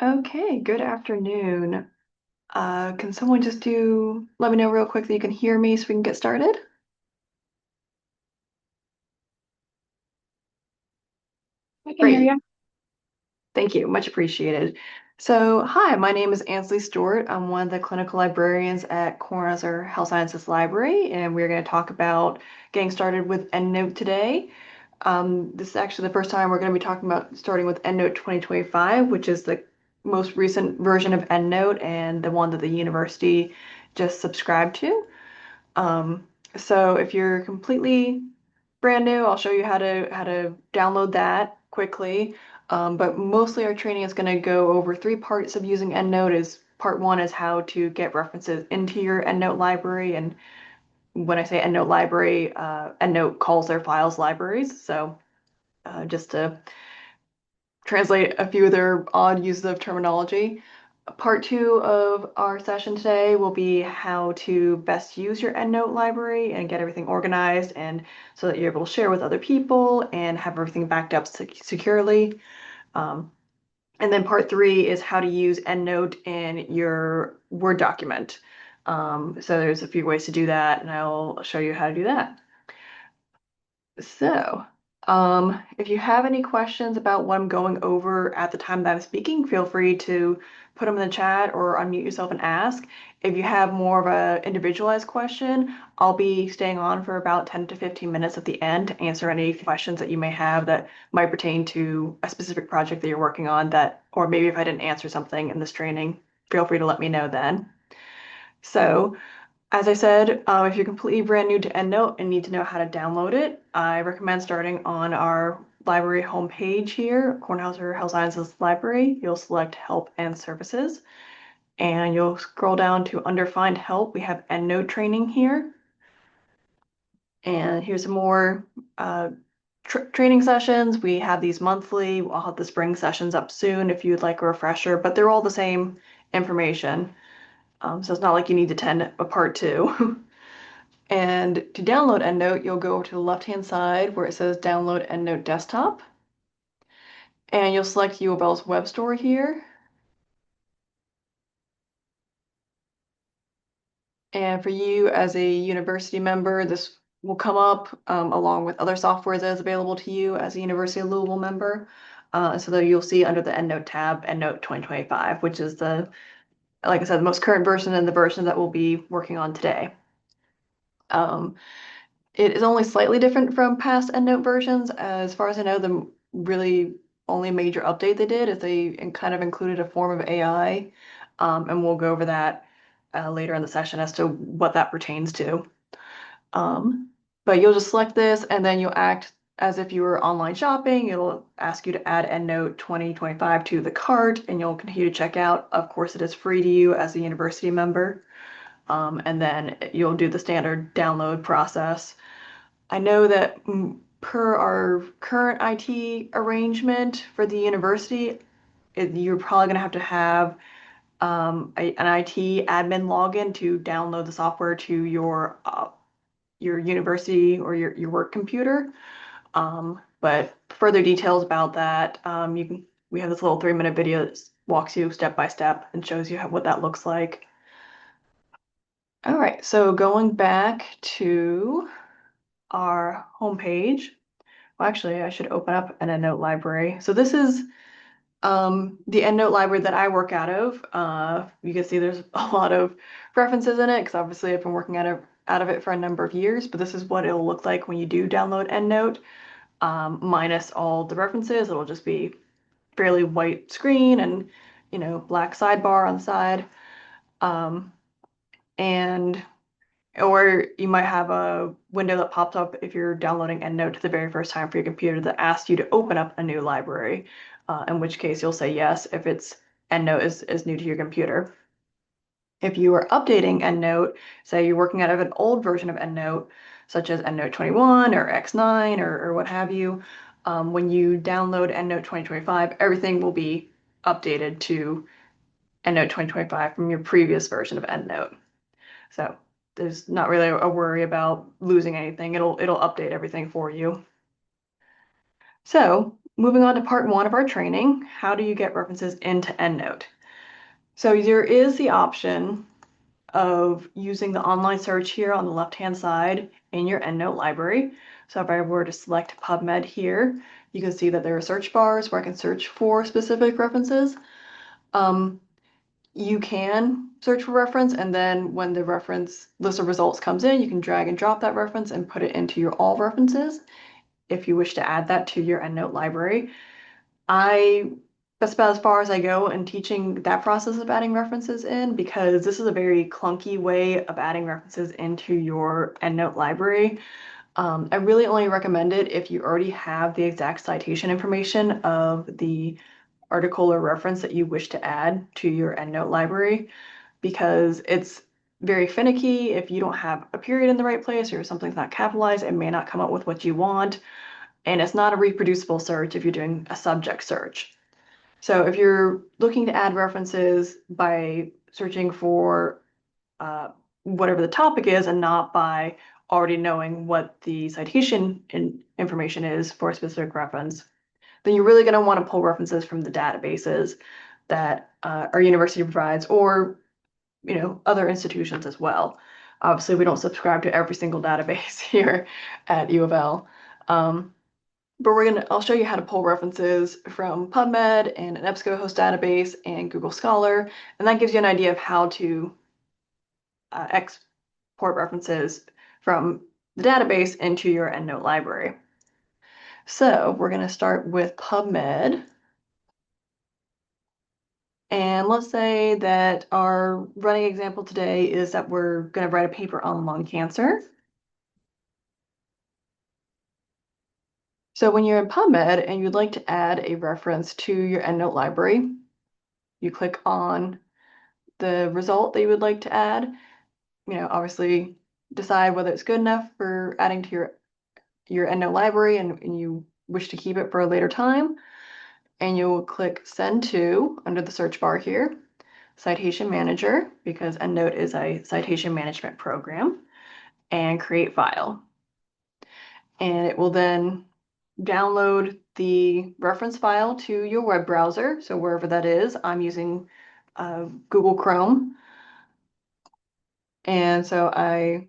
Okay, good afternoon. Can someone just let me know real quick that you can hear me so we can get started? I can hear Great. you. Thank you. Much appreciated. So, hi, my name is Ansley Stewart. I'm one of the clinical librarians at Cornell Health Sciences Library, and we're going to talk about getting started with EndNote today. This is actually the first time we're going to be talking about starting with EndNote 2025, which is the most recent version of EndNote and the one that the university just subscribed to. Um, so if you're completely brand new, I'll show you how to download that quickly. But mostly our training is going to go over three parts of using EndNote. Is part one is how to get references into your EndNote library, and when I say EndNote library, EndNote calls their files libraries. So just to translate a few of their odd uses of terminology. Part two of our session today will be how to best use your EndNote library and get everything organized and so that you're able to share with other people and have everything backed up securely. Um, and then part three is how to use EndNote in your Word document. So there's a few ways to do that, and I'll show you how to do that. So, if you have any questions about what I'm going over at the time that I'm speaking, feel free to put them in the chat or unmute yourself and ask. If you have more of a individualized question, I'll be staying on for about 10 to 15 minutes at the end to answer any questions that you may have that might pertain to a specific project that you're working on that, or maybe if I didn't answer something in this training, feel free to let me know then. So, as I said, if you're completely brand new to EndNote and need to know how to download it, I recommend starting on our library homepage here, Cornell Health Sciences Library. You'll select Help and Services, and you'll scroll down to under Find Help. We have EndNote training here, and here's some more uh, training sessions. We have these monthly. I'll have the spring sessions up soon if you'd like a refresher, but they're all the same information. So it's not like you need to attend a part two. And to download EndNote, you'll go to the left-hand side where it says Download EndNote Desktop, and you'll select U of L's web store here. And for you as a university member, this will come up along with other software that is available to you as a University of Louisville member. So that you'll see under the EndNote tab, EndNote 2025, which is like I said, the most current version and the version that we'll be working on today. Um, It is only slightly different from past EndNote versions. As far as I know, the really only major update they did is they kind of included a form of AI, and we'll go over that later in the session as to what that pertains to. Um, but you'll just select this, and then you'll act as if you were online shopping. It'll ask you to add EndNote 2025 to the cart, and you'll continue to check out. Of course, it is free to you as a university member. And then you'll do the standard download process. I know that per our current IT arrangement for the university, you're probably going to have an IT admin login to download the software to your university or your work computer. But further details about that, we have this little 3-minute video that walks you step by step and shows you what that looks like. All right, so going back to our homepage. Well, actually, I should open up an EndNote library. So this is the EndNote library that I work out of. You can see there's a lot of references in it because obviously I've been working out of it for a number of years, but this is what it'll look like when you do download EndNote, minus all the references. It'll just be fairly white screen and, black sidebar on the side. Um, and or you might have a window that pops up if you're downloading EndNote to the very first time for your computer that asks you to open up a new library, in which case you'll say yes if EndNote is new to your computer. If you are updating EndNote, say you're working out of an old version of EndNote, such as EndNote 21 or X9 or what have you, when you download EndNote 2025, everything will be updated to EndNote 2025 from your previous version of EndNote. So there's not really a worry about losing anything. It'll update everything for you. So moving on to part one of our training, how do you get references into EndNote? So there is the option of using the online search here on the left-hand side in your EndNote library. So if I were to select PubMed here, you can see that there are search bars where I can search for specific references. You can search for reference, and then when the reference list of results comes in, you can drag and drop that reference and put it into your all references if you wish to add that to your EndNote library. That's about as far as I go in teaching that process of adding references in, because this is a very clunky way of adding references into your EndNote library. I really only recommend it if you already have the exact citation information of the article or reference that you wish to add to your EndNote library, because it's very finicky. If you don't have a period in the right place or something's not capitalized, it may not come up with what you want. And it's not a reproducible search if you're doing a subject search. So if you're looking to add references by searching for whatever the topic is and not by already knowing what the citation information is for a specific reference, then you're really going to want to pull references from the databases that our university provides, or other institutions as well. Obviously, we don't subscribe to every single database here at U of L. But I'll show you how to pull references from PubMed and an EBSCOhost database and Google Scholar, and that gives you an idea of how to export references from the database into your EndNote library. So we're going to start with PubMed. And let's say that our running example today is that we're going to write a paper on lung cancer. So when you're in PubMed and you'd like to add a reference to your EndNote library, you click on the result that you would like to add. Obviously decide whether it's good enough for adding to your EndNote library and you wish to keep it for a later time. And you'll click Send To under the search bar here, Citation Manager, because EndNote is a citation management program, and Create File. And it will then download the reference file to your web browser. So wherever that is, I'm using Google Chrome. And so I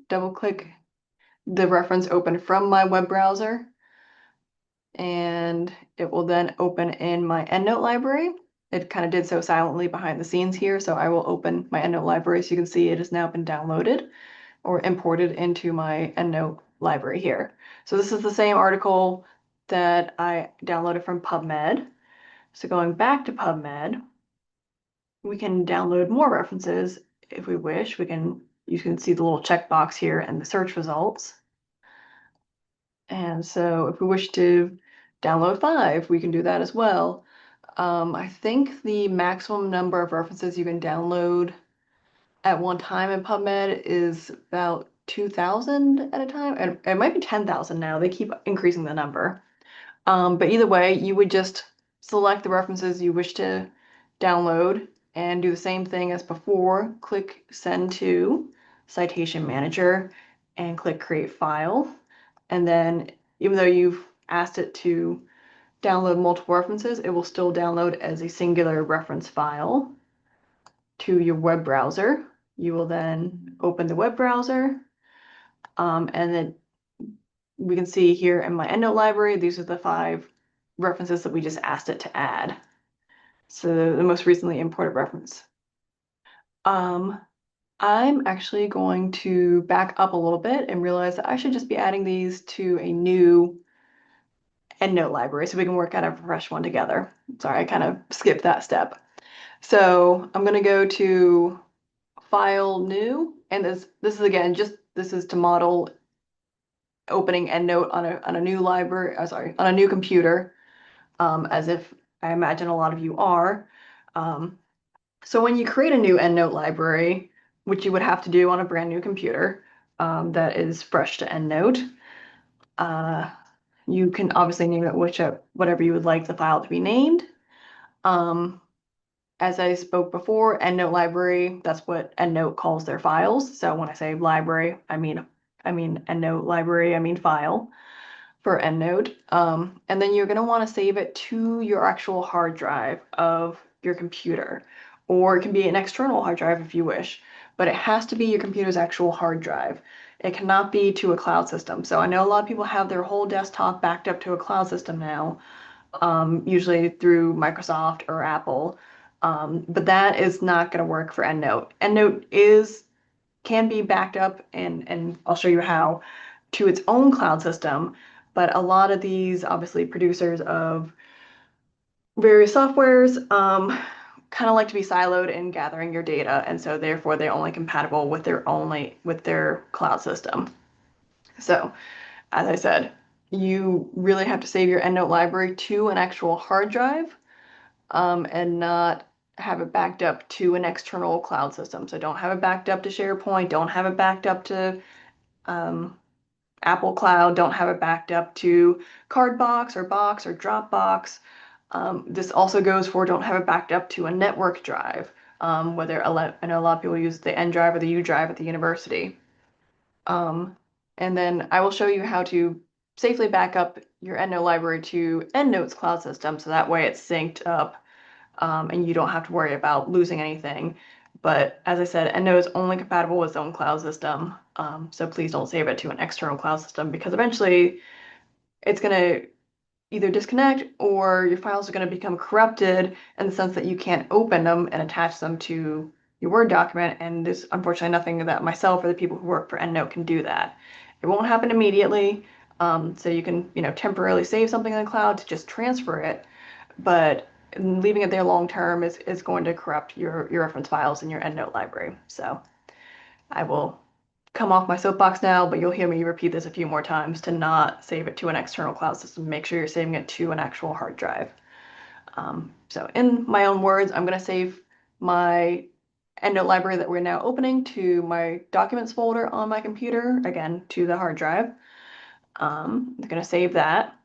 double click the reference open from my web browser, and it will then open in my EndNote library. It kind of did so silently behind the scenes here, so I will open my EndNote library so you can see it has now been downloaded or imported into my EndNote library here. So this is the same article that I downloaded from PubMed. So going back to PubMed, we can download more references if we wish. You can see the little checkbox here and the search results. And so if we wish to download 5, we can do that as well. I think the maximum number of references you can download at one time in PubMed is about 2,000 at a time. And it might be 10,000 now. They keep increasing the number. But either way, you would just select the references you wish to download and do the same thing as before. Click Send To Citation Manager and click Create File. And then even though you've asked it to download multiple references, it will still download as a singular reference file to your web browser. You will then open the web browser, and then we can see here in my EndNote library, these are the 5 references that we just asked it to add. So the most recently imported reference. I'm actually going to back up a little bit and realize that I should just be adding these to a new EndNote library so we can work out a fresh one together. Sorry, I kind of skipped that step. So I'm going to go to File, New, and this is again this is to model opening EndNote on a new library. On a new computer, as if I imagine a lot of you are. So when you create a new EndNote library, which you would have to do on a brand new computer that is fresh to EndNote, you can obviously name it whatever you would like the file to be named. As I spoke before, EndNote library, that's what EndNote calls their files. So when I say library, I mean EndNote library, I mean file. for EndNote. And then you're going to want to save it to your actual hard drive of your computer, or it can be an external hard drive if you wish, but it has to be your computer's actual hard drive. It cannot be to a cloud system. So I know a lot of people have their whole desktop backed up to a cloud system now, usually through Microsoft or Apple. But that is not going to work for EndNote. EndNote can be backed up, and I'll show you how, to its own cloud system. But a lot of these, obviously, producers of various softwares, kind of like to be siloed in gathering your data, and so therefore they're only compatible with their cloud system. So, as I said, you really have to save your EndNote library to an actual hard drive, and not have it backed up to an external cloud system. So don't have it backed up to SharePoint, don't have it backed up to um, Apple Cloud, don't have it backed up to Cardbox or Box or Dropbox. This also goes for don't have it backed up to a network drive, whether I know a lot of people use the N drive or the U drive at the university. Um, and then I will show you how to safely back up your EndNote library to EndNote's cloud system, so that way it's synced up, and you don't have to worry about losing anything. But as I said, EndNote is only compatible with its own cloud system, so please don't save it to an external cloud system, because eventually it's going to either disconnect or your files are going to become corrupted in the sense that you can't open them and attach them to your Word document. And there's unfortunately nothing that myself or the people who work for EndNote can do that. It won't happen immediately, so you can temporarily save something in the cloud to just transfer it, but leaving it there long term is going to corrupt your reference files in your EndNote library. So I will come off my soapbox now, but you'll hear me repeat this a few more times to not save it to an external cloud system. Make sure you're saving it to an actual hard drive. So in my own words, I'm going to save my EndNote library that we're now opening to my documents folder on my computer, again, to the hard drive. I'm going to save that.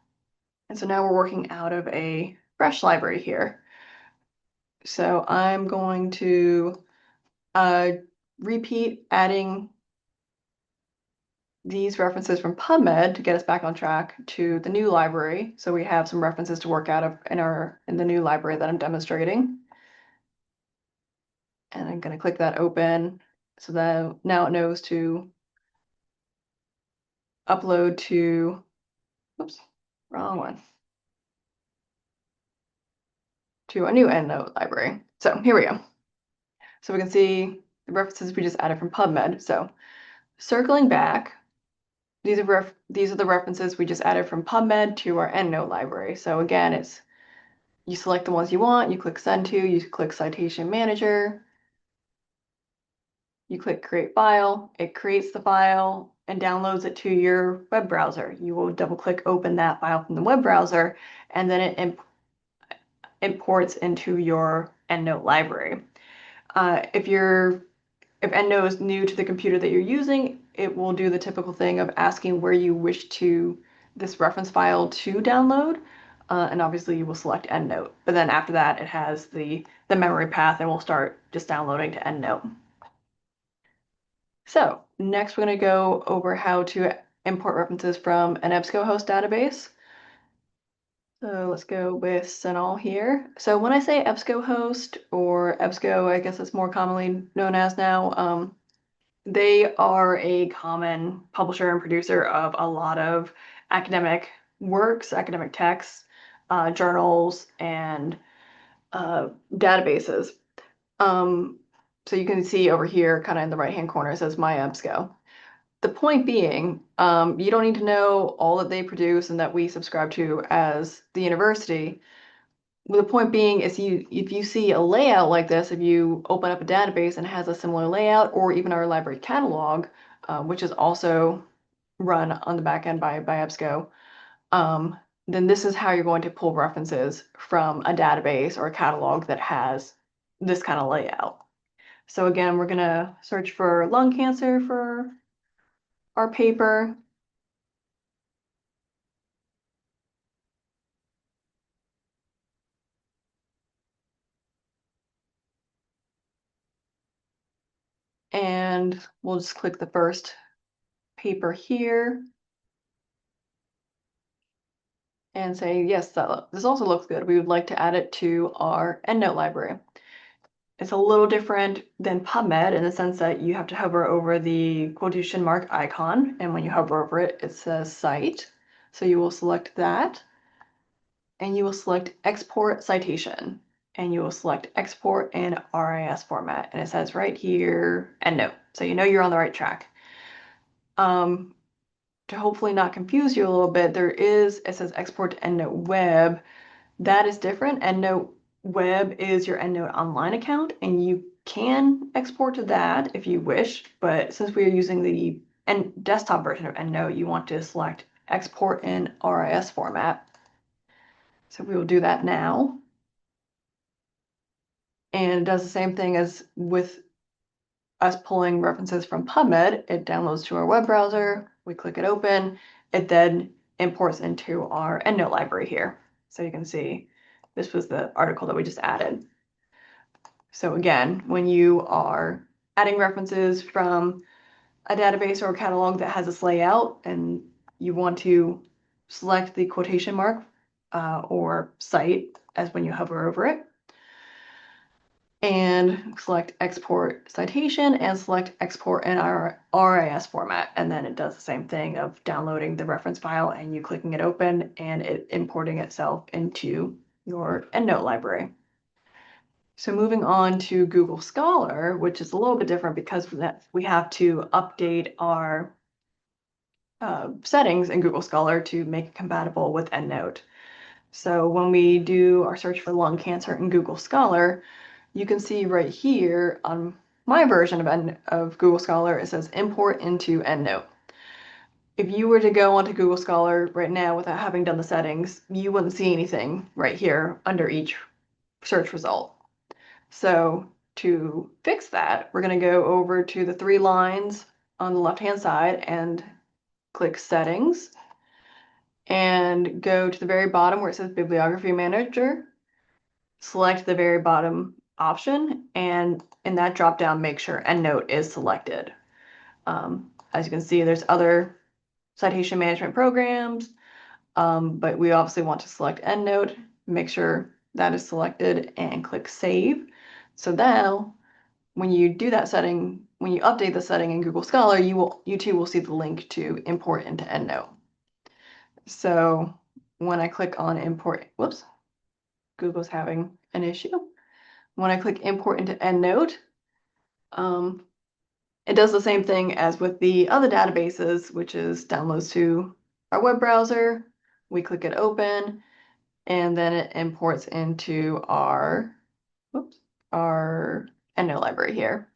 And so now we're working out of a fresh library here. So I'm going to uh, repeat adding these references from PubMed to get us back on track to the new library. So we have some references to work out of in the new library that I'm demonstrating. And I'm going to click that open so that now it knows to upload to, oops, wrong one, to a new EndNote library. So here we go. So we can see the references we just added from PubMed. So circling back, these are the references we just added from PubMed to our EndNote library. So again, it's you select the ones you want, you click send to, you click citation manager, you click create file, it creates the file and downloads it to your web browser. You will double click open that file from the web browser, and then it imports into your EndNote library. If EndNote is new to the computer that you're using, it will do the typical thing of asking where you wish this reference file to download. And obviously you will select EndNote. But then after that, it has the memory path and we'll start just downloading to EndNote. So next we're going to go over how to import references from an EBSCOhost database. So let's go with Senol here. So when I say EBSCOhost, or EBSCO, I guess it's more commonly known as now, they are a common publisher and producer of a lot of academic works, academic texts, journals, and databases. So you can see over here, kind of in the right-hand corner, it says My EBSCO. The point being, you don't need to know all that they produce and that we subscribe to as the university. The point being is if you see a layout like this, if you open up a database and it has a similar layout, or even our library catalog, which is also run on the back end by EBSCO, then this is how you're going to pull references from a database or a catalog that has this kind of layout. So again, we're going to search for lung cancer for our paper. And we'll just click the first paper here. and say, yes, this also looks good. We would like to add it to our EndNote library. It's a little different than PubMed in the sense that you have to hover over the quotation mark icon, and when you hover over it, it says Cite. So you will select that, and you will select Export Citation, and you will select Export in RIS format, and it says right here, EndNote. So you know you're on the right track. To hopefully not confuse you a little bit, it says Export to EndNote Web. That is different. EndNote Web is your EndNote Online account, and you can export to that if you wish, but since we are using the desktop version of EndNote, you want to select Export in RIS format. So we will do that now. And it does the same thing as with us pulling references from PubMed. It downloads to our web browser, we click it open, it then imports into our EndNote library here. So you can see this was the article that we just added. So again, when you are adding references from a database or a catalog that has this layout and you want to select the quotation mark or cite as when you hover over it, and select export citation and select export in our RIS format. And then it does the same thing of downloading the reference file and you clicking it open and it importing itself into your EndNote library. So moving on to Google Scholar, which is a little bit different because we have to update our settings in Google Scholar to make it compatible with EndNote. So when we do our search for lung cancer in Google Scholar, you can see right here on my version of Google Scholar, it says import into EndNote. If you were to go onto Google Scholar right now without having done the settings, you wouldn't see anything right here under each search result. So to fix that, we're going to go over to the three lines on the left-hand side and click Settings and go to the very bottom where it says Bibliography Manager. Select the very bottom option, and in that drop-down, make sure EndNote is selected. As you can see, there's other citation management programs, but we obviously want to select EndNote, make sure that is selected, and click Save. So now, when you do that setting, when you update the setting in Google Scholar, you too will see the link to import into EndNote. So when I click on import, whoops, Google's having an issue. When I click import into EndNote, it does the same thing as with the other databases, which is downloads to our web browser. We click it open, and then it imports into our EndNote library here.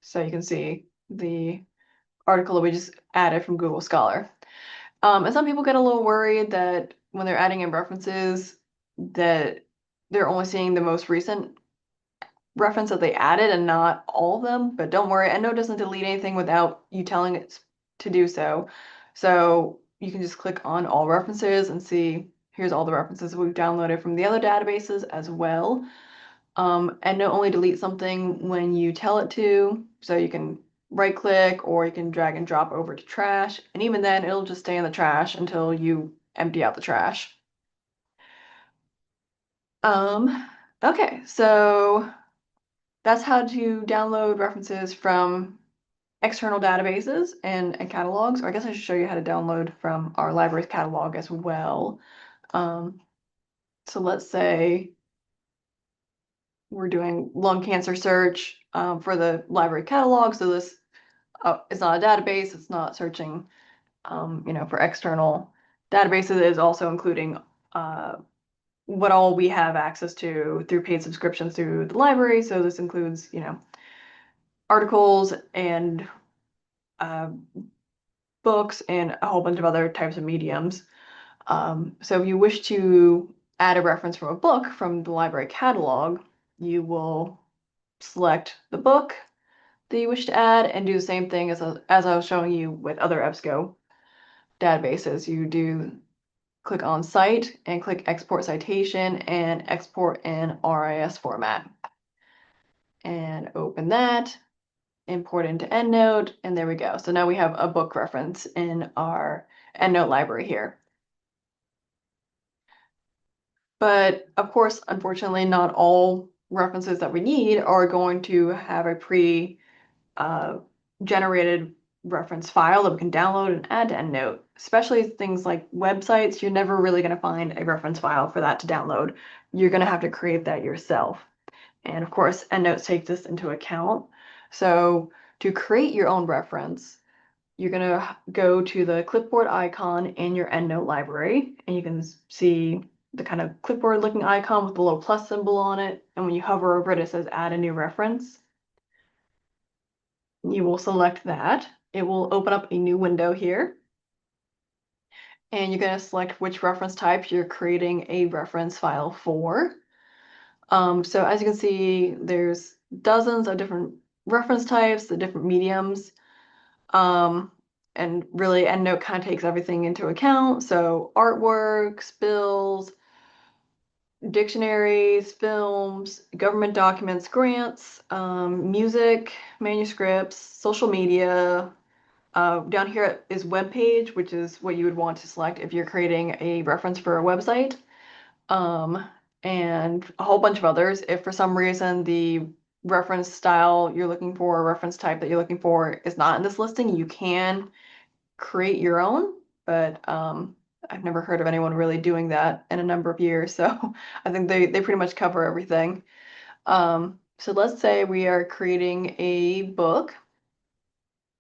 So you can see the article that we just added from Google Scholar. And some people get a little worried that when they're adding in references that they're only seeing the most recent reference that they added and not all of them. But don't worry, EndNote doesn't delete anything without you telling it to do so. So you can just click on all references and see here's all the references we've downloaded from the other databases as well. EndNote only deletes something when you tell it to, so you can right click or you can drag and drop over to trash, and even then it'll just stay in the trash until you empty out the trash. Okay, so that's how to download references from external databases and catalogs, or I guess I should show you how to download from our library's catalog as well. So let's say we're doing lung cancer search for the library catalog. So this it's not a database. It's not searching, for external databases. It is also including what all we have access to through paid subscriptions through the library. So this includes, articles and books and a whole bunch of other types of mediums. So if you wish to add a reference from a book from the library catalog, you will select the book that you wish to add and do the same thing as I was showing you with other EBSCO databases. You do click on Cite and click Export Citation and export in RIS format. And open that, import into EndNote, and there we go. So now we have a book reference in our EndNote library here. But of course, unfortunately, not all references that we need are going to have a uh, generated reference file that we can download and add to EndNote. Especially things like websites, you're never really going to find a reference file for that to download. You're going to have to create that yourself. And of course, EndNote takes this into account. So to create your own reference, you're going to go to the clipboard icon in your EndNote library, and you can see the kind of clipboard looking icon with the little plus symbol on it. And when you hover over it, it says add a new reference. You will select that. It will open up a new window here. And you're going to select which reference type you're creating a reference file for. So as you can see, there's dozens of different reference types, the different mediums. Um, and really EndNote kind of takes everything into account. So artworks, bills, dictionaries, films, government documents, grants, music, manuscripts, social media. Down here is web page, which is what you would want to select if you're creating a reference for a website. Um, and a whole bunch of others. If for some reason the reference style you're looking for, or reference type that you're looking for is not in this listing, you can create your own, but I've never heard of anyone really doing that in a number of years. So I think they pretty much cover everything. So let's say we are creating a book.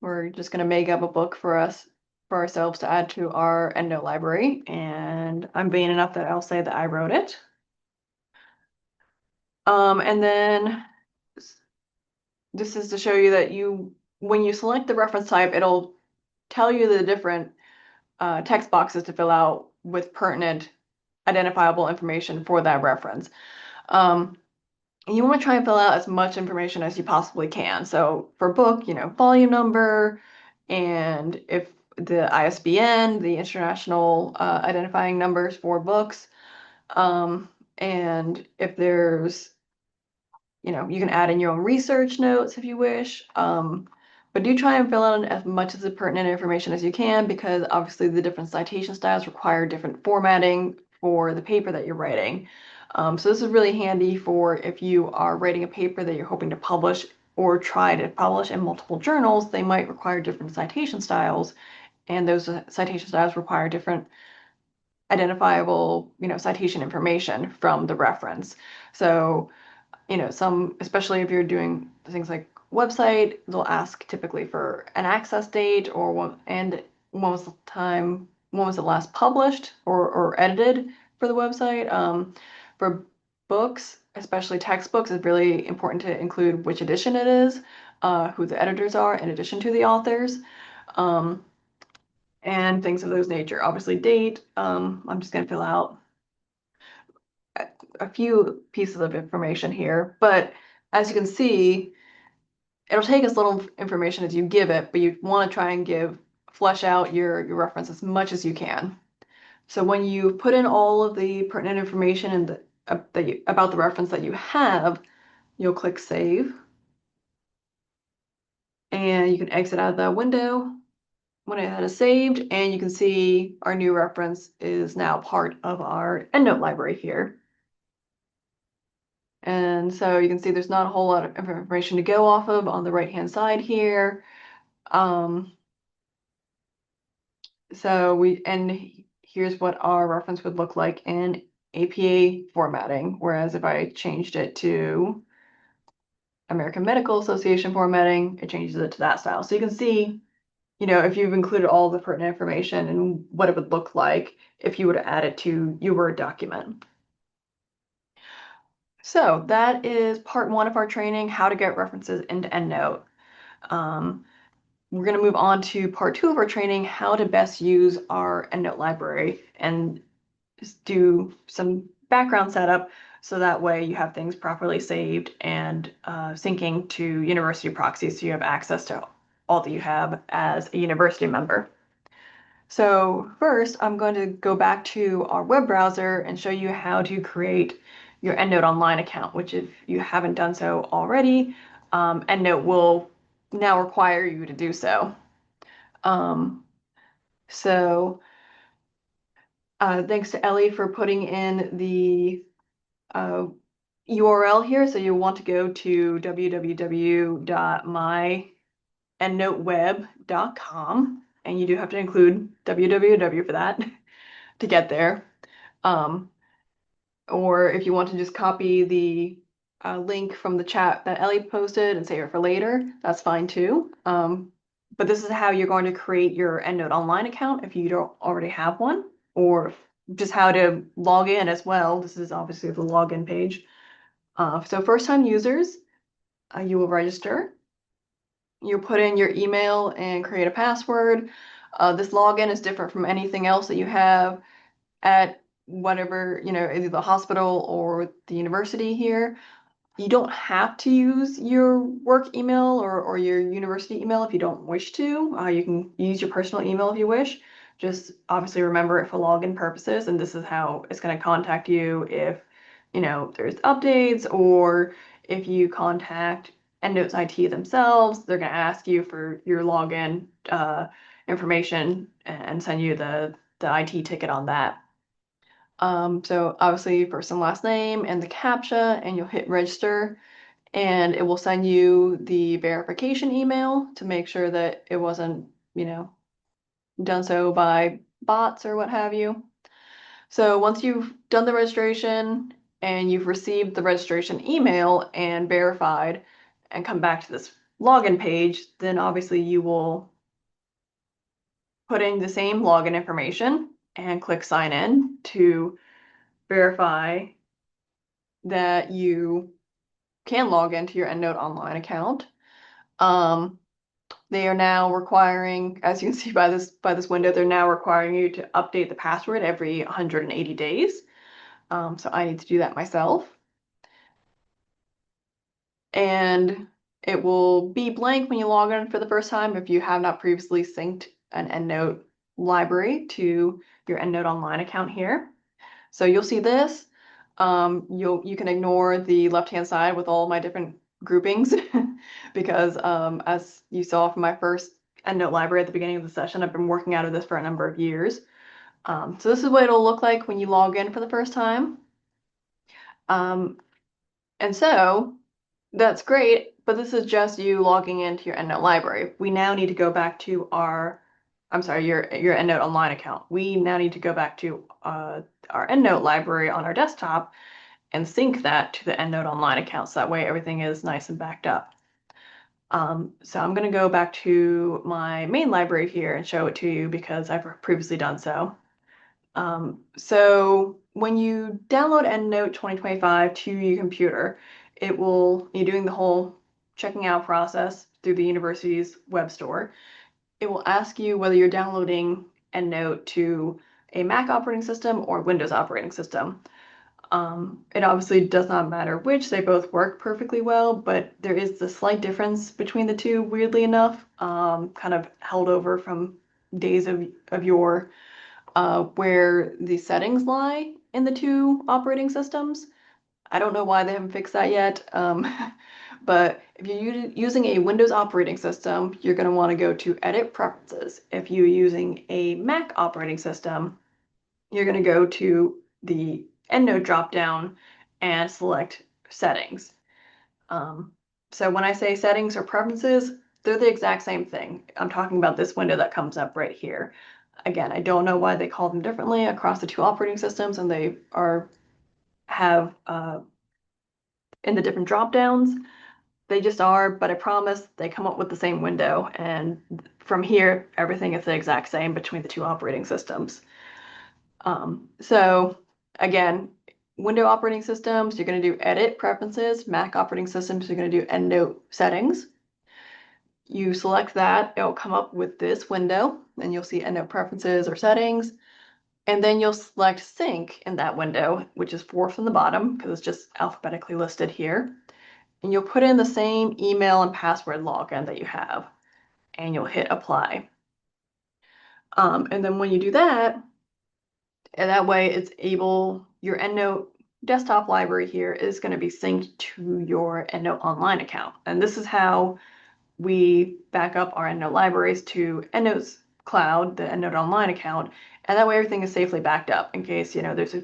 We're just going to make up a book for ourselves to add to our EndNote library. And I'm vain enough that I'll say that I wrote it. And then this is to show you that when you select the reference type, it'll tell you the different text boxes to fill out with pertinent identifiable information for that reference. Um, and you want to try and fill out as much information as you possibly can. So for book, volume number, and if the ISBN, the international identifying numbers for books, and if there's you can add in your own research notes if you wish. But do try and fill out as much of the pertinent information as you can, because obviously the different citation styles require different formatting for the paper that you're writing. So this is really handy for if you are writing a paper that you're hoping to publish or try to publish in multiple journals. They might require different citation styles, and those citation styles require different identifiable, citation information from the reference. So some, especially if you're doing things like website, they'll ask typically for an access date or when was it last published or edited for the website. For books, especially textbooks, it's really important to include which edition it is, who the editors are, in addition to the authors, um, and things of those nature. Obviously, date. I'm just going to fill out a few pieces of information here, but as you can see, it'll take as little information as you give it, but you want to try and flesh out your reference as much as you can. So when you put in all of the pertinent information and about the reference that you have, you'll click Save, and you can exit out of that window when it is saved, and you can see our new reference is now part of our EndNote library here. And so you can see there's not a whole lot of information to go off of on the right-hand side here. Um, and here's what our reference would look like in APA formatting, whereas if I changed it to American Medical Association formatting, it changes it to that style. So you can see, if you've included all the pertinent information and what it would look like if you were to add it to your Word document. So that is part one of our training, how to get references into EndNote. We're going to move on to part two of our training, how to best use our EndNote library and just do some background setup so that way you have things properly saved and syncing to university proxies so you have access to all that you have as a university member. So first, I'm going to go back to our web browser and show you how to create your EndNote Online account, which if you haven't done so already, EndNote will now require you to do so. Um, So thanks to Ellie for putting in the uh, URL here. So you'll want to go to www.myendnoteweb.com, and you do have to include www for that to get there. Um, or if you want to just copy the link from the chat that Ellie posted and save it for later, that's fine too. But this is how you're going to create your EndNote Online account if you don't already have one, or just how to log in as well. This is obviously the login page. So first-time users, you will register. You'll put in your email and create a password. This login is different from anything else that you have at whatever, either the hospital or the university here. You don't have to use your work email or your university email if you don't wish to. You can use your personal email if you wish. Just obviously remember it for login purposes, and this is how it's going to contact you if, there's updates, or if you contact EndNote's IT themselves, they're going to ask you for your login information and send you the IT ticket on that. So obviously first and last name and the CAPTCHA, and you'll hit register, and it will send you the verification email to make sure that it wasn't, done so by bots or what have you. So once you've done the registration and you've received the registration email and verified and come back to this login page, then obviously you will put in the same login information and click sign in to verify that you can log into your EndNote Online account. They are now requiring, as you can see by this window, they're now requiring you to update the password every 180 days. So I need to do that myself. And it will be blank when you log in for the first time if you have not previously synced an EndNote library to your EndNote Online account here. So you'll see this. You can ignore the left-hand side with all my different groupings because as you saw from my first EndNote library at the beginning of the session, I've been working out of this for a number of years. So this is what it'll look like when you log in for the first time. And so that's great, but this is just you logging into your EndNote library. We now need to go back to your EndNote Online account. We now need to go back to our EndNote library on our desktop and sync that to the EndNote Online account so that way everything is nice and backed up. So I'm going to go back to my main library here and show it to you because I've previously done so. So when you download EndNote 2025 to your computer, you're doing the whole checking out process through the university's web store. It will ask you whether you're downloading EndNote to a Mac operating system or Windows operating system. It obviously does not matter which, they both work perfectly well, but there is the slight difference between the two, weirdly enough, kind of held over from days of yore, where the settings lie in the two operating systems. I don't know why they haven't fixed that yet, but if you're using a Windows operating system, you're going to want to go to Edit Preferences. If you're using a Mac operating system, you're going to go to the EndNote dropdown and select Settings. So when I say Settings or Preferences, they're the exact same thing. I'm talking about this window that comes up right here. Again, I don't know why they call them differently across the two operating systems, and they have in the different dropdowns. They just are, but I promise they come up with the same window, and from here, everything is the exact same between the two operating systems. So again, Windows operating systems, you're going to do Edit Preferences. Mac operating systems, you're going to do EndNote Settings. You select that, it'll come up with this window, and you'll see EndNote Preferences or Settings. And then you'll select Sync in that window, which is fourth from the bottom because it's just alphabetically listed here. And you'll put in the same email and password login that you have, and you'll hit Apply. And then when you do that, and that way your EndNote desktop library here is going to be synced to your EndNote Online account. And this is how we back up our EndNote libraries to EndNote's cloud, the EndNote Online account, and that way everything is safely backed up in case, there's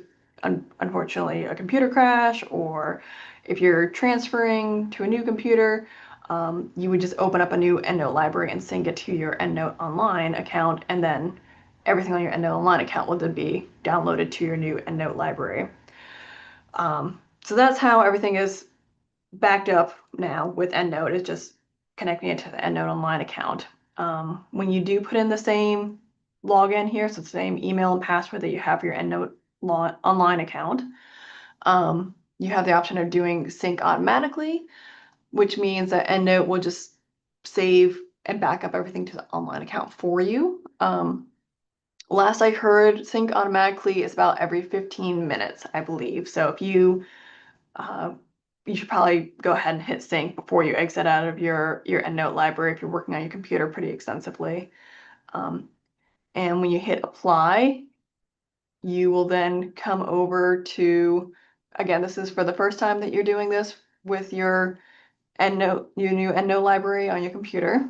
unfortunately a computer crash, or if you're transferring to a new computer, you would just open up a new EndNote library and sync it to your EndNote Online account, and then everything on your EndNote Online account will then be downloaded to your new EndNote library. So that's how everything is backed up now with EndNote, is just connecting it to the EndNote Online account. When you do put in the same login here, so the same email and password that you have for your EndNote Online account, you have the option of doing sync automatically, which means that EndNote will just save and back up everything to the online account for you. Last I heard, sync automatically is about every 15 minutes, I believe. So if you should probably go ahead and hit sync before you exit out of your EndNote library if you're working on your computer pretty extensively. And when you hit apply, you will then come over to, again, this is for the first time that you're doing this with your new EndNote library on your computer.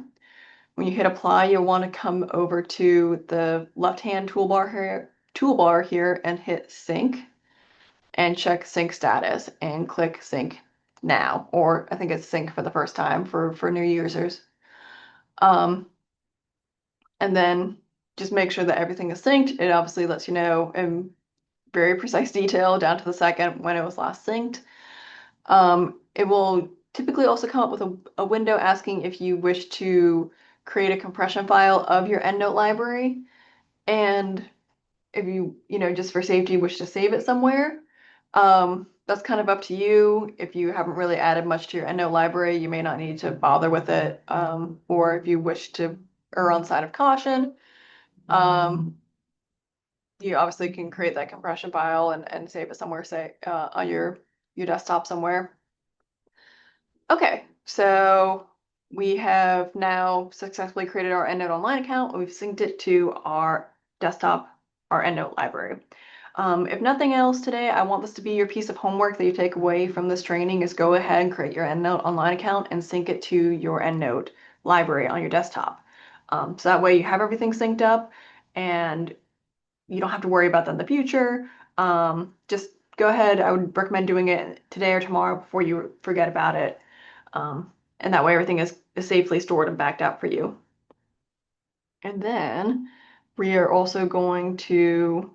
When you hit apply, you'll want to come over to the left-hand toolbar here and hit sync and check sync status and click sync now, or I think it's sync for the first time for new users. And then just make sure that everything is synced. It obviously lets you know in very precise detail down to the second when it was last synced. It will typically also come up with a window asking if you wish to create a compression file of your EndNote library, and if you, just for safety, wish to save it somewhere. That's kind of up to you. If you haven't really added much to your EndNote library, you may not need to bother with it. Or if you wish to err on the side of caution, you obviously can create that compression file and save it somewhere, say, on your desktop somewhere. Okay, so we have now successfully created our EndNote Online account. We've synced it to our desktop, our EndNote library. If nothing else today, I want this to be your piece of homework that you take away from this training, is go ahead and create your EndNote Online account and sync it to your EndNote library on your desktop. So that way you have everything synced up and you don't have to worry about that in the future. Just go ahead. I would recommend doing it today or tomorrow before you forget about it. And that way everything is safely stored and backed up for you. And then we are also going to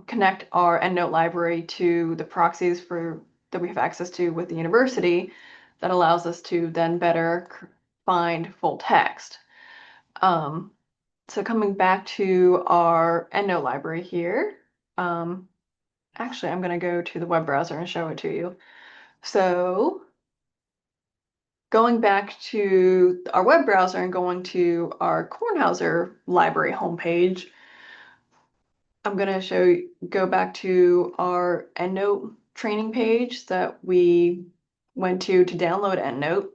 connect our EndNote library to the proxies that we have access to with the university, that allows us to then better find full text. So coming back to our EndNote library here, actually I'm going to go to the web browser and show it to you. So going back to our web browser and going to our Kornhauser library homepage, I'm going to go back to our EndNote training page that we went to download EndNote.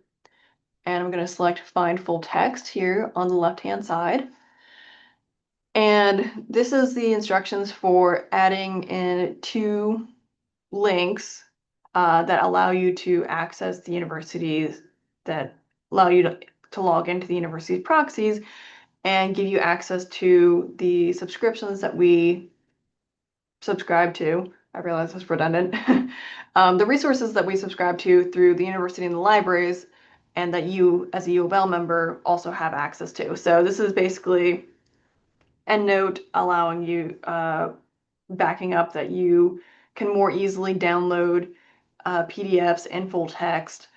And I'm going to select Find Full Text here on the left-hand side. And this is the instructions for adding in 2 links that allow you to access the universities, that allow you to log into the university's proxies and give you access to the subscriptions that we subscribe to. I realize that's redundant. The resources that we subscribe to through the university and the libraries, and that you as a U of L member also have access to. So this is basically EndNote allowing you, backing up that you can more easily download PDFs and full text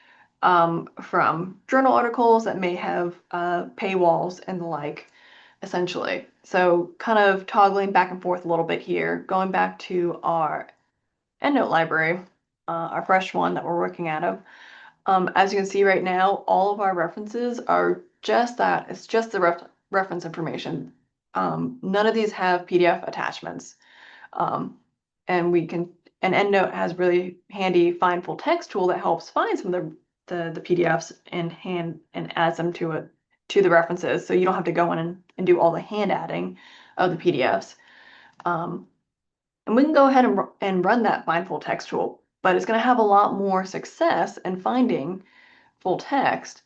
from journal articles that may have paywalls and the like, essentially. So kind of toggling back and forth a little bit here, going back to our EndNote library, our fresh one that we're working out of. As you can see right now, all of our references are just that. It's just the reference information. None of these have PDF attachments. And EndNote has really handy find full text tool that helps find some of the PDFs and adds them to the references, so you don't have to go in and do all the hand adding of the PDFs. And we can go ahead and run that find full text tool, but it's going to have a lot more success in finding full text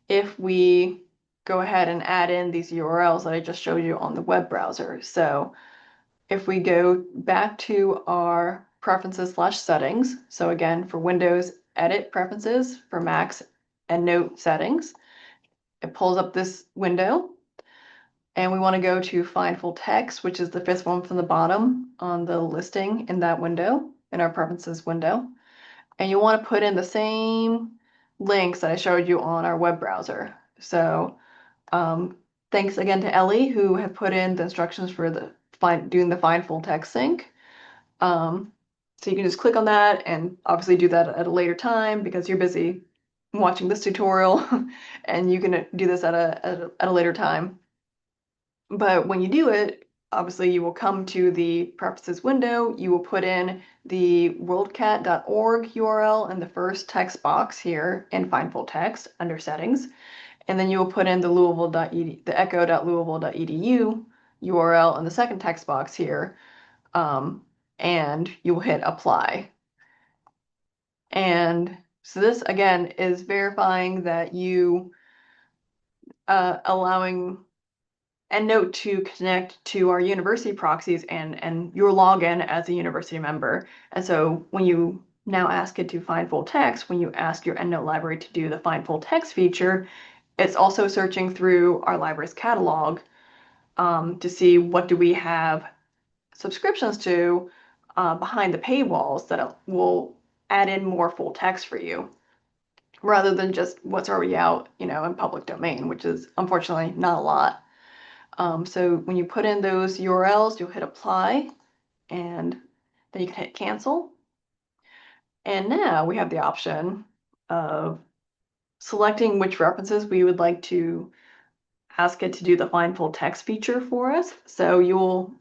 if we go ahead and add in these URLs that I just showed you on the web browser. So if we go back to our preferences/settings, so again, for Windows, edit preferences, for Macs, EndNote settings, it pulls up this window. And we want to go to find full text, which is the fifth one from the bottom on the listing in that window, in our preferences window. And you want to put in the same links that I showed you on our web browser. So thanks again to Ellie, who had put in the instructions for doing the find full text sync. So you can just click on that and obviously do that at a later time because you're busy watching this tutorial and you can do this at a later time. But when you do it, obviously you will come to the preferences window, you will put in the worldcat.org URL in the first text box here in find full text under settings. And then you will put in the echo.louisville.edu URL in the second text box here. And you will hit apply. And so this again is verifying that you allowing EndNote to connect to our university proxies and your login as a university member. And so when you now ask it to find full text, when you ask your EndNote library to do the find full text feature, it's also searching through our library's catalog to see what do we have subscriptions to behind the paywalls that will add in more full text for you rather than just what's already out, in public domain, which is unfortunately not a lot. So when you put in those URLs, you'll hit apply and then you can hit cancel. And now we have the option of selecting which references we would like to ask it to do the find full text feature for us. So you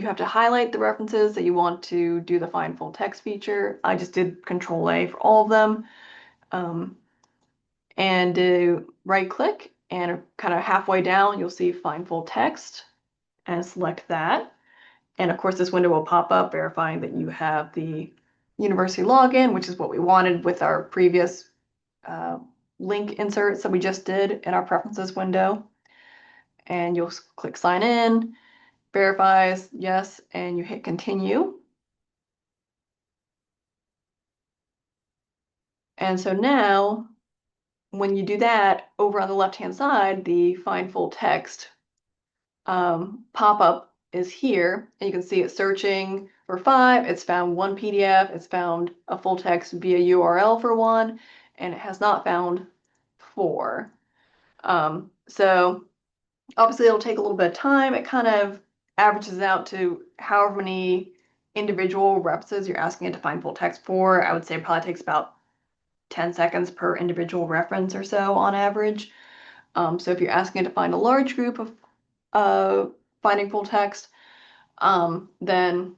have to highlight the references that you want to do the find full text feature. I just did Control A for all of them. And right click and kind of halfway down, you'll see find full text and select that. And of course, this window will pop up verifying that you have the university login, which is what we wanted with our previous link inserts that we just did in our preferences window. And you'll click sign in, verifies, yes, and you hit continue. And so now, when you do that, over on the left-hand side, the find full text pop-up is here, and you can see it's searching for 5. It's found 1 PDF. It's found a full text via URL for 1, and it has not found 4. So obviously it'll take a little bit of time. It kind of averages out to however many individual references you're asking it to find full text for. I would say it probably takes about 10 seconds per individual reference or so on average. So if you're asking it to find a large group of finding full text, then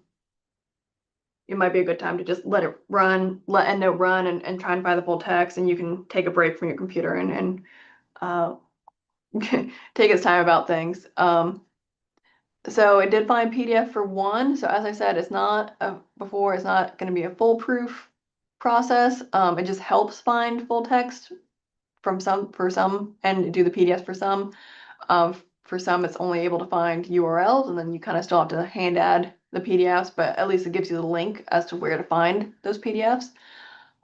it might be a good time to just let EndNote run and try and find the full text, and you can take a break from your computer and take its time about things. So it did find PDF for 1. So as I said, it's not it's not going to be a foolproof process. It just helps find full text for some and do the PDFs for some. For some, it's only able to find URLs, and then you kind of still have to hand add the PDFs, but at least it gives you the link as to where to find those PDFs.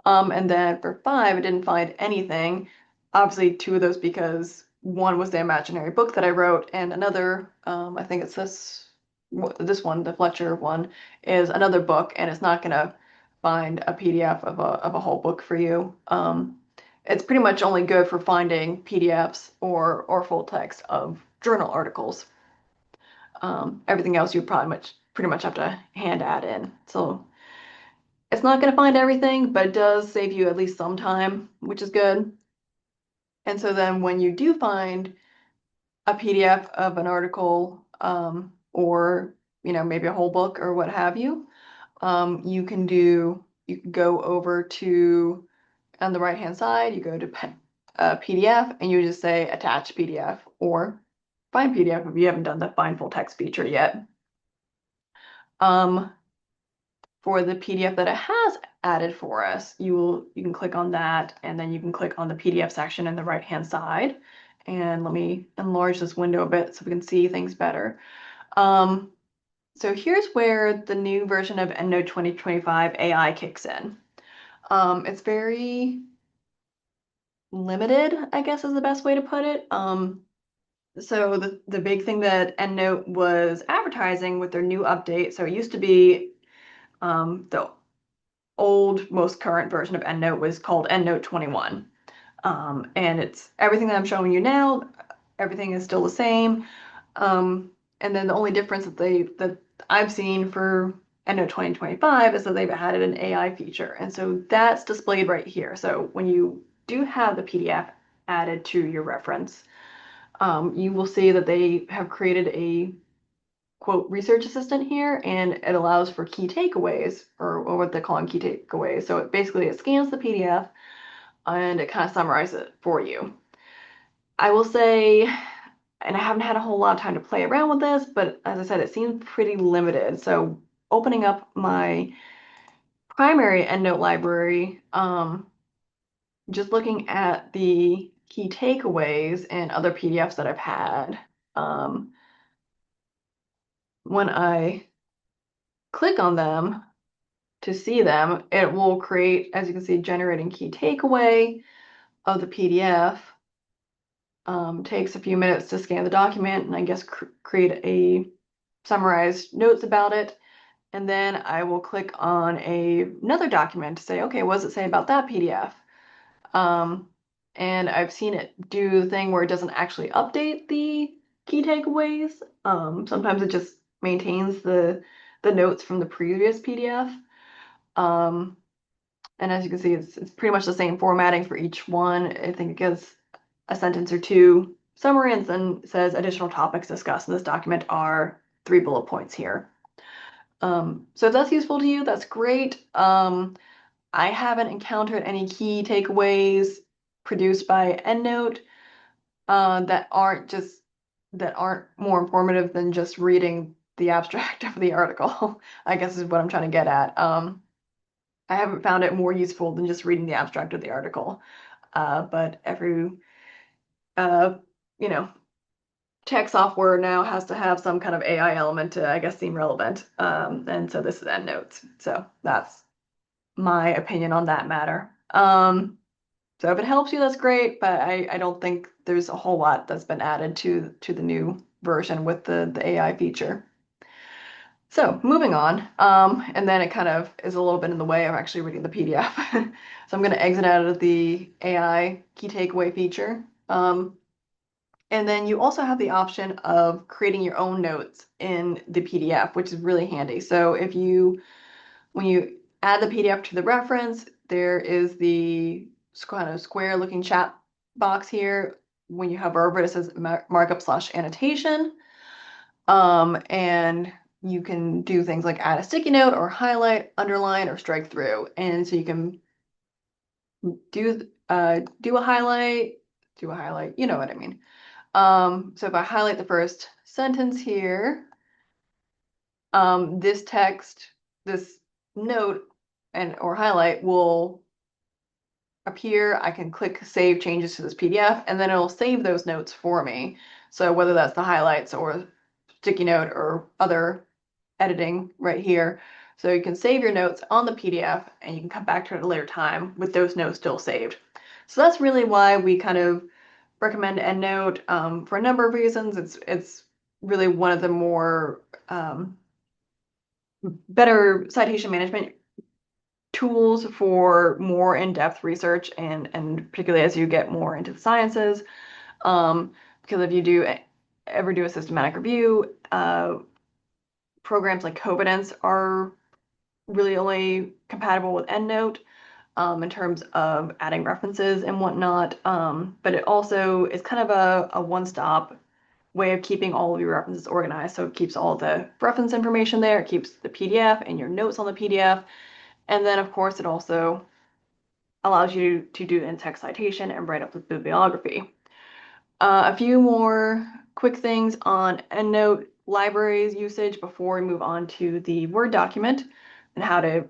And then for 5, it didn't find anything. Obviously, 2 of those because one was the imaginary book that I wrote, and another, I think it's this one, the Fletcher one, is another book, and it's not going to find a PDF of a whole book for you. It's pretty much only good for finding PDFs or full text of journal articles. Everything else you pretty much have to hand add in. So it's not going to find everything, but it does save you at least some time, which is good. And so then when you do find a PDF of an article, or maybe a whole book or what have you, you can go over to, on the right hand side, you go to PDF and you just say attach PDF or find PDF if you haven't done the find full text feature yet. For the PDF that it has added for us, you can click on that, and then you can click on the PDF section in the right hand side, And let me enlarge this window a bit so we can see things better. Um, so here's where the new version of EndNote 2025 AI kicks in. It's very limited, I guess is the best way to put it. So the big thing that EndNote was advertising with their new update, so it used to be the old, most current version of EndNote was called EndNote 21. And it's everything that I'm showing you now, everything is still the same. And then the only difference that I've seen for EndNote 2025 is that they've added an AI feature. And so that's displayed right here. So when you do have the PDF added to your reference, you will see that they have created a quote research assistant here, and it allows for key takeaways, or what they call key takeaways. So it scans the PDF and it kind of summarizes it for you. I will say, and I haven't had a whole lot of time to play around with this, but as I said, it seems pretty limited. So opening up my primary EndNote library, just looking at the key takeaways and other PDFs that I've had, um, when I click on them to see them, it will create, as you can see, generating key takeaway of the PDF. Takes a few minutes to scan the document and I guess create a summarized notes about it. And then I will click on another document to say, okay, what does it say about that PDF? Um, and I've seen it do the thing where it doesn't actually update the key takeaways. Sometimes it just maintains the notes from the previous PDF. Um, and as you can see, it's pretty much the same formatting for each one. I think it gives a sentence or two summary and then says additional topics discussed in this document are 3 bullet points here. So if that's useful to you, that's great. I haven't encountered any key takeaways produced by EndNote that aren't more informative than just reading the abstract of the article, I guess is what I'm trying to get at. I haven't found it more useful than just reading the abstract of the article. But every uh, you know, tech software now has to have some kind of AI element to, I guess, seem relevant. And so this is EndNotes. So that's my opinion on that matter. So if it helps you, that's great, but I don't think there's a whole lot that's been added to the new version with the AI feature. So moving on, and then it kind of is a little bit in the way of actually reading the PDF. So I'm going to exit out of the AI key takeaway feature. And then you also have the option of creating your own notes in the PDF, which is really handy. So when you add the PDF to the reference, there is the kind of square looking chat box here. When you hover over it, it says markup/annotation. And you can do things like add a sticky note or highlight, underline, or strike through. And so you can do a highlight, you know what I mean. So if I highlight the first sentence here, this text, this note and or highlight will appear. I can click save changes to this PDF and then it'll save those notes for me. So whether that's the highlights or sticky note or other editing right here. So you can save your notes on the PDF and you can come back to it at a later time with those notes still saved. So that's really why we kind of recommend EndNote for a number of reasons. It's really one of the more better citation management tools for more in-depth research and particularly as you get more into the sciences. Because if you do ever do a systematic review, programs like Covidence are really only compatible with EndNote in terms of adding references and whatnot. But it also is kind of a one-stop way of keeping all of your references organized. So it keeps all the reference information there, it keeps the PDF and your notes on the PDF. And then, of course, it also allows you to do in-text citation and write up the bibliography. A few more quick things on EndNote libraries usage before we move on to the Word document and how to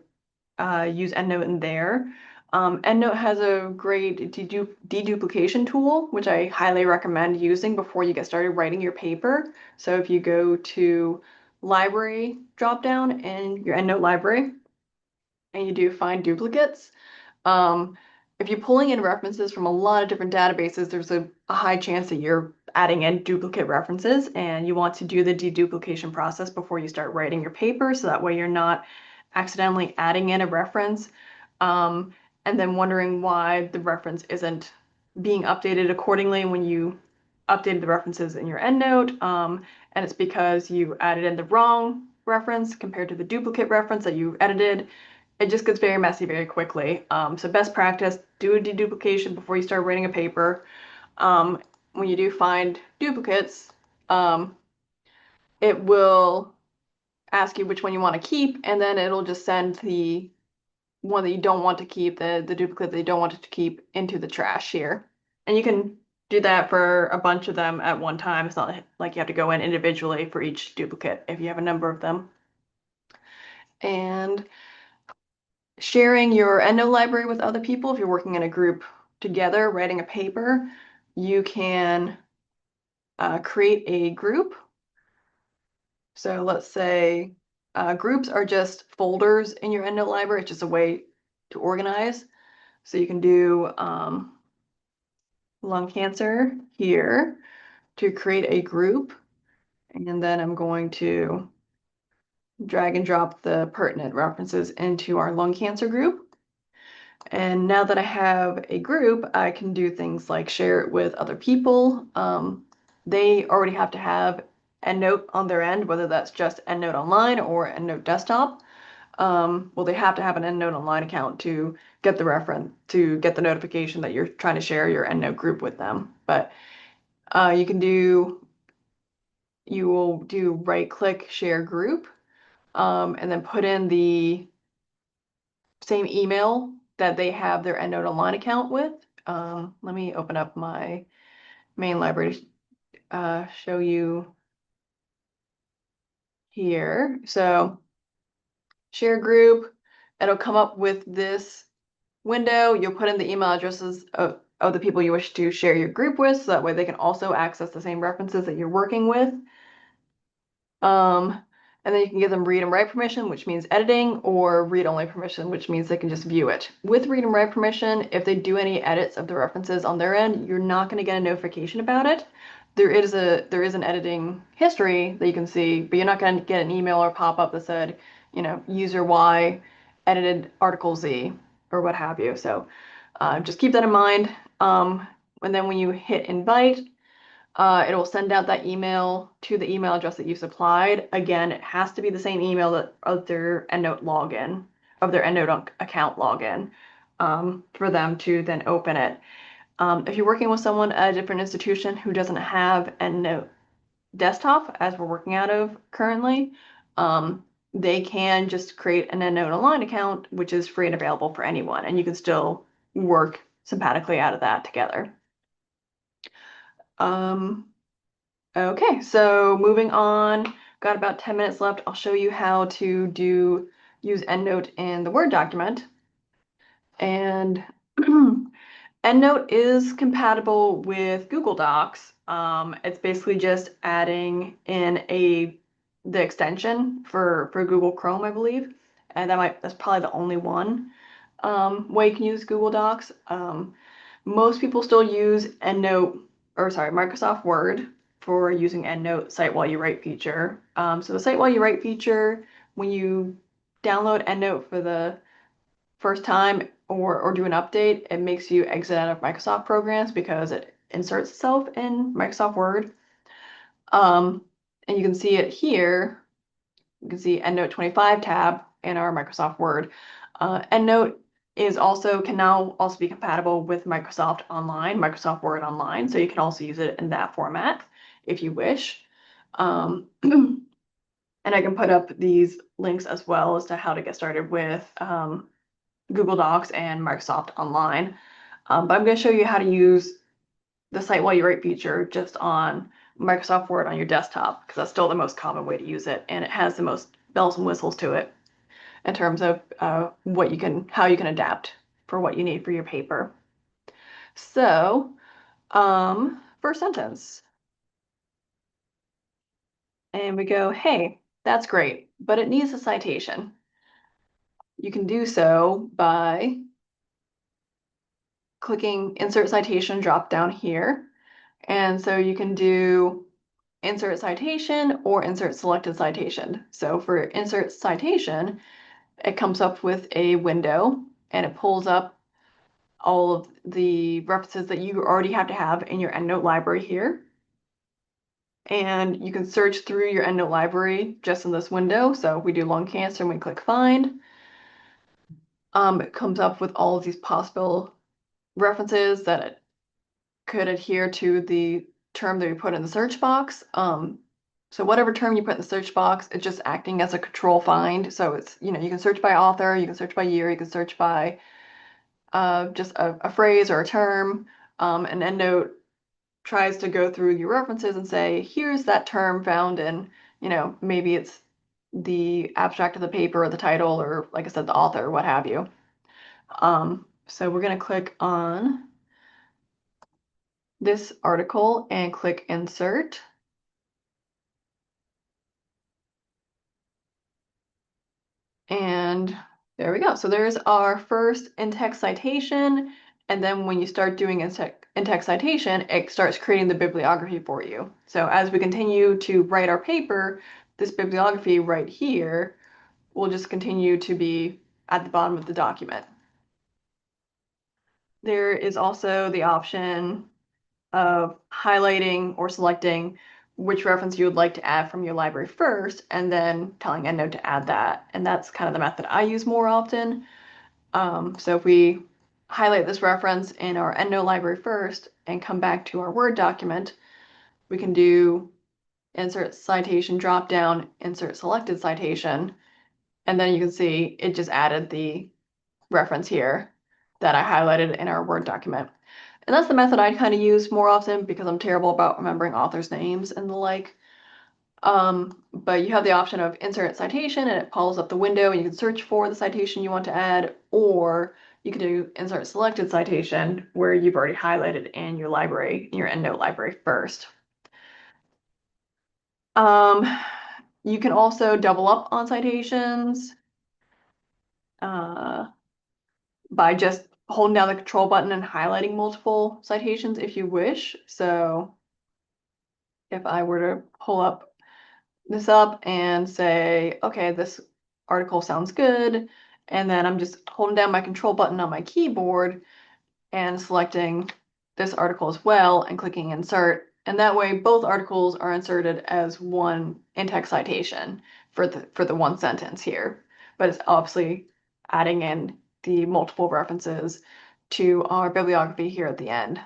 use EndNote in there. EndNote has a great deduplication tool, which I highly recommend using before you get started writing your paper. So if you go to library dropdown in your EndNote library and you do find duplicates, um, if you're pulling in references from a lot of different databases, there's a high chance that you're adding in duplicate references, and you want to do the deduplication process before you start writing your paper, so that way you're not accidentally adding in a reference, um, and then wondering why the reference isn't being updated accordingly when you updated the references in your EndNote, and it's because you added in the wrong reference compared to the duplicate reference that you edited. It just gets very messy very quickly. So best practice, do a deduplication before you start writing a paper. When you do find duplicates, um, it will ask you which one you want to keep, and then it'll just send the one that you don't want to keep, the duplicate that you don't want to keep, into the trash here. And you can do that for a bunch of them at one time. It's not like you have to go in individually for each duplicate if you have a number of them. And sharing your EndNote library with other people, if you're working in a group together writing a paper, you can create a group. So let's say groups are just folders in your EndNote library. It's just a way to organize. So you can do lung cancer here to create a group. And then I'm going to drag and drop the pertinent references into our lung cancer group. And now that I have a group, I can do things like share it with other people. They already have to have EndNote on their end, whether that's just EndNote Online or EndNote Desktop. Well, they have to have an EndNote Online account to get the reference, to get the notification that you're trying to share your EndNote group with them. But you will do right-click share group, and then put in the same email that they have their EndNote Online account with. Let me open up my main library to show you here. So share group, it'll come up with this window. You'll put in the email addresses of the people you wish to share your group with, so that way they can also access the same references that you're working with. Um, and then you can give them read and write permission, which means editing, or read only permission, which means they can just view it. With read and write permission, if they do any edits of the references on their end, you're not going to get a notification about it. There is an editing history that you can see, but you're not going to get an email or pop up that said, user Y edited article Z or what have you. So just keep that in mind. And then when you hit invite, it'll send out that email to the email address that you supplied. Again, it has to be the same email that of their EndNote login, of their EndNote account login, for them to then open it. If you're working with someone at a different institution who doesn't have EndNote desktop, as we're working out of currently, they can just create an EndNote Online account, which is free and available for anyone, and you can still work sympathetically out of that together. Okay, so moving on, got about 10 minutes left. I'll show you how to use EndNote in the Word document. And EndNote is compatible with Google Docs. It's basically just adding in the extension for Google Chrome, I believe. And that's probably the only one way you can use Google Docs. Most people still use Microsoft Word for using EndNote Cite While You Write feature. So the Cite While You Write feature, when you download EndNote for the first time or do an update, it makes you exit out of Microsoft programs because it inserts itself in Microsoft Word. And you can see it here. You can see EndNote 25 tab in our Microsoft Word. EndNote can now also be compatible with Microsoft Online, Microsoft Word Online, so you can also use it in that format if you wish. And I can put up these links as well as to how to get started with Google Docs and Microsoft Online. But I'm going to show you how to use the Cite While You Write feature just on Microsoft Word on your desktop, because that's still the most common way to use it, and it has the most bells and whistles to it in terms of how you can adapt. for what you need for your paper. So, first sentence. And we go, hey, that's great, but it needs a citation. You can do so by clicking Insert Citation drop down here. And so you can do Insert Citation or Insert Selected Citation. So for Insert Citation, it comes up with a window and it pulls up all of the references that you already have to have in your EndNote library here. And you can search through your EndNote library just in this window. So we do lung cancer and we click Find. It comes up with all of these possible references that could adhere to the term that you put in the search box. So whatever term you put in the search box, it's just acting as a control find. So it's, you can search by author, you can search by year, you can search by just a phrase or a term. And EndNote tries to go through your references and say, here's that term found in, maybe it's the abstract of the paper or the title or, like I said, the author, what have you. So we're going to click on this article and click Insert. And there we go. So there's our first in-text citation. And then when you start doing in-text citation, it starts creating the bibliography for you. So as we continue to write our paper, this bibliography right here will just continue to be at the bottom of the document. There is also the option of highlighting or selecting which reference you would like to add from your library first, and then telling EndNote to add that. And that's kind of the method I use more often. So if we highlight this reference in our EndNote library first and come back to our Word document, we can do Insert Citation drop down, Insert Selected Citation, and then you can see it just added the reference here that I highlighted in our Word document. And that's the method I kind of use more often because I'm terrible about remembering authors' names and the like. But you have the option of insert citation and it pulls up the window and you can search for the citation you want to add, or you can do insert selected citation where you've already highlighted in your library, in your EndNote library first. You can also double up on citations by just holding down the control button and highlighting multiple citations if you wish. So if I were to pull this up and say, okay, this article sounds good, and then I'm just holding down my control button on my keyboard and selecting this article as well and clicking insert. And that way both articles are inserted as one in-text citation for the one sentence here. But it's obviously adding in the multiple references to our bibliography here at the end.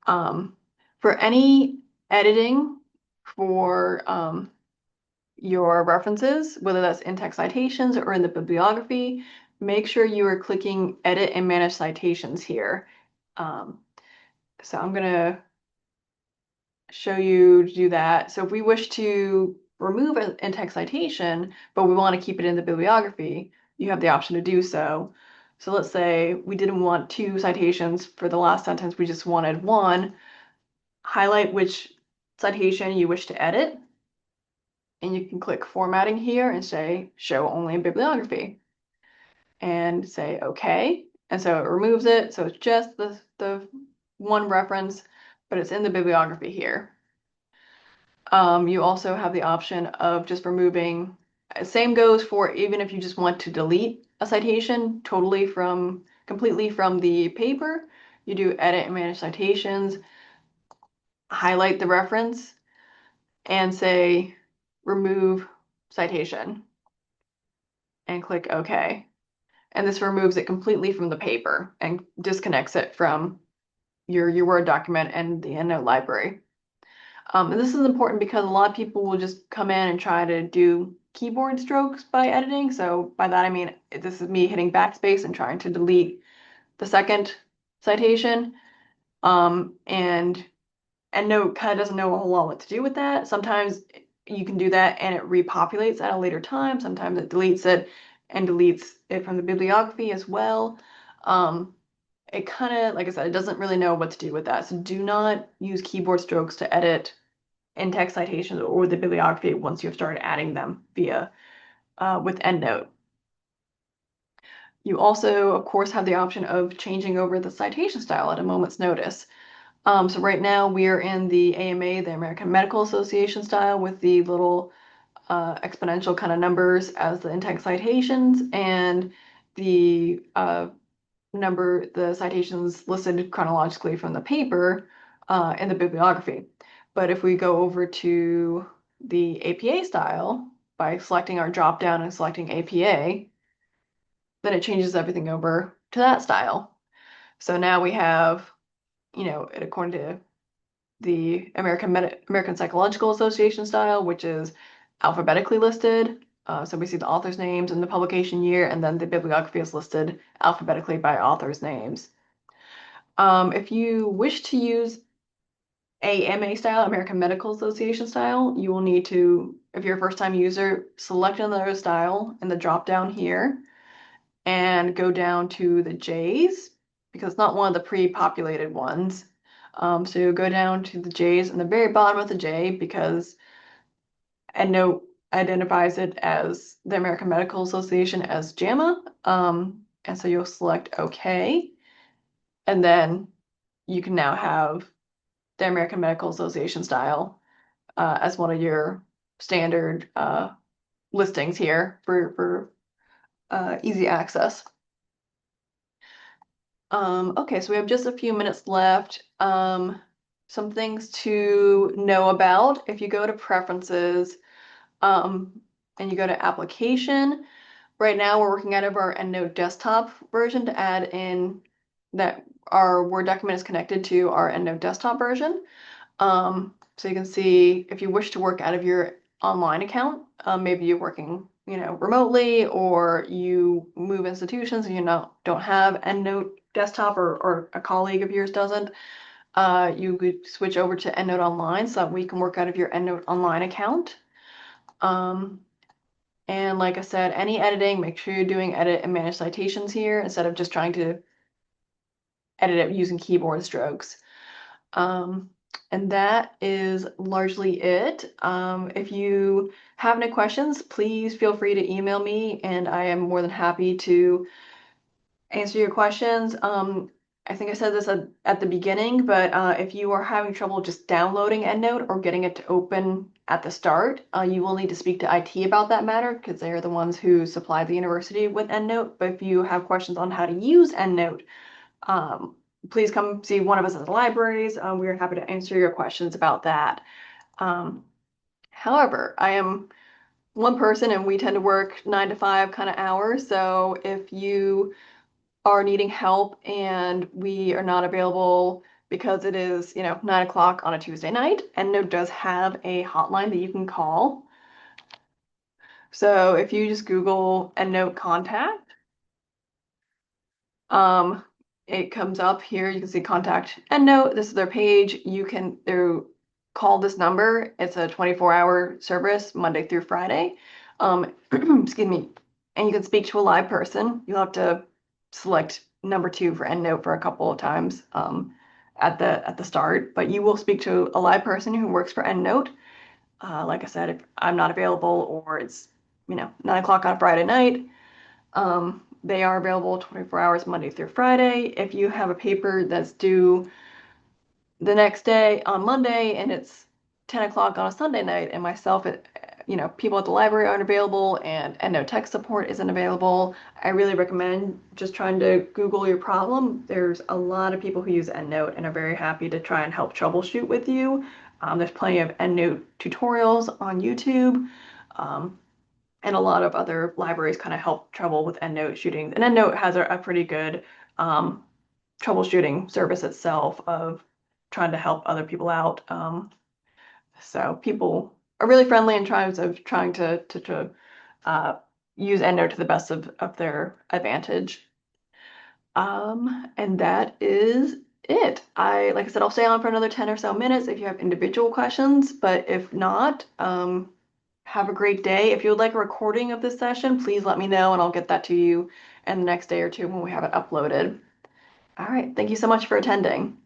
For any editing for your references, whether that's in-text citations or in the bibliography, make sure you are clicking Edit and Manage Citations here. So I'm going to show you to do that. So if we wish to remove an in-text citation, but we want to keep it in the bibliography, you have the option to do so. So let's say we didn't want 2 citations for the last sentence, we just wanted 1. Highlight which citation you wish to edit, and you can click Formatting here and say Show Only in Bibliography, and say OK. And so it removes it, so it's just the one reference, but it's in the bibliography here. You also have the option of just removing, same goes for even if you just want to delete a citation completely from the paper, you do Edit and Manage Citations, highlight the reference, and say Remove Citation, and click OK. And this removes it completely from the paper and disconnects it from your Word document and the EndNote library. And this is important because a lot of people will just come in and try to do keyboard strokes by editing. So by that I mean this is me hitting backspace and trying to delete the second citation. And EndNote kind of doesn't know a whole lot what to do with that. Sometimes you can do that and it repopulates at a later time. Sometimes it deletes it and deletes it from the bibliography as well. Um, it kind of, like I said, it doesn't really know what to do with that. So do not use keyboard strokes to edit in-text citations or the bibliography once you've started adding them via with EndNote. You also, of course, have the option of changing over the citation style at a moment's notice. So right now we are in the AMA, the American Medical Association style, with the little exponential kind of numbers as the in-text citations, and the the citations listed chronologically from the paper in the bibliography. But if we go over to the APA style by selecting our drop down and selecting APA, then it changes everything over to that style. So now we have, according to the American Psychological Association style, which is alphabetically listed. So we see the author's names and the publication year, and then the bibliography is listed alphabetically by author's names. If you wish to use AMA style, American Medical Association style, you will need to, if you're a first-time user, select another style in the drop-down here and go down to the J's because it's not one of the pre-populated ones. So you'll go down to the J's and the very bottom of the J because EndNote identifies it as the American Medical Association as JAMA. And so you'll select OK. And then you can now have the American Medical Association style as one of your standard listings here for easy access. Okay, so we have just a few minutes left. Some things to know about. If you go to preferences and you go to application, right now we're working out of our EndNote desktop version to add in that our Word document is connected to our EndNote desktop version. So you can see if you wish to work out of your online account, maybe you're working, remotely, or you move institutions and don't have EndNote desktop, or a colleague of yours doesn't, you could switch over to EndNote Online so that we can work out of your EndNote Online account. And like I said, any editing, make sure you're doing edit and manage citations here instead of just trying to edit it using keyboard strokes. And that is largely it. If you have any questions, please feel free to email me, and I am more than happy to answer your questions. I think I said this at the beginning, but if you are having trouble just downloading EndNote or getting it to open at the start, you will need to speak to IT about that matter because they are the ones who supply the university with EndNote. But if you have questions on how to use EndNote, please come see one of us at the libraries. We are happy to answer your questions about that. However, I am one person and we tend to work 9 to 5 kind of hours. So if you are needing help and we are not available because it is, 9 o'clock on a Tuesday night, EndNote does have a hotline that you can call. So if you just Google EndNote contact, it comes up here. You can see contact EndNote. This is their page. You can call this number. It's a 24-hour service, Monday through Friday. Excuse me. And you can speak to a live person. You'll have to select number 2 for EndNote for a couple of times at the start, but you will speak to a live person who works for EndNote. Like I said, if I'm not available or it's 9 o'clock on a Friday night, they are available 24 hours Monday through Friday. If you have a paper that's due the next day on Monday and it's 10 o'clock on a Sunday night, and myself, people at the library aren't available and EndNote tech support isn't available, I really recommend just trying to Google your problem. There's a lot of people who use EndNote and are very happy to try and help troubleshoot with you. There's plenty of EndNote tutorials on YouTube. And a lot of other libraries kind of help trouble with EndNote shootings. And EndNote has a pretty good troubleshooting service itself of trying to help other people out. So people are really friendly in terms of trying to use EndNote to the best of their advantage. And that is it. Like I said, I'll stay on for another 10 or so minutes if you have individual questions, but if not, Have a great day. If you would like a recording of this session, please let me know and I'll get that to you in the next day or two when we have it uploaded. All right. Thank you so much for attending.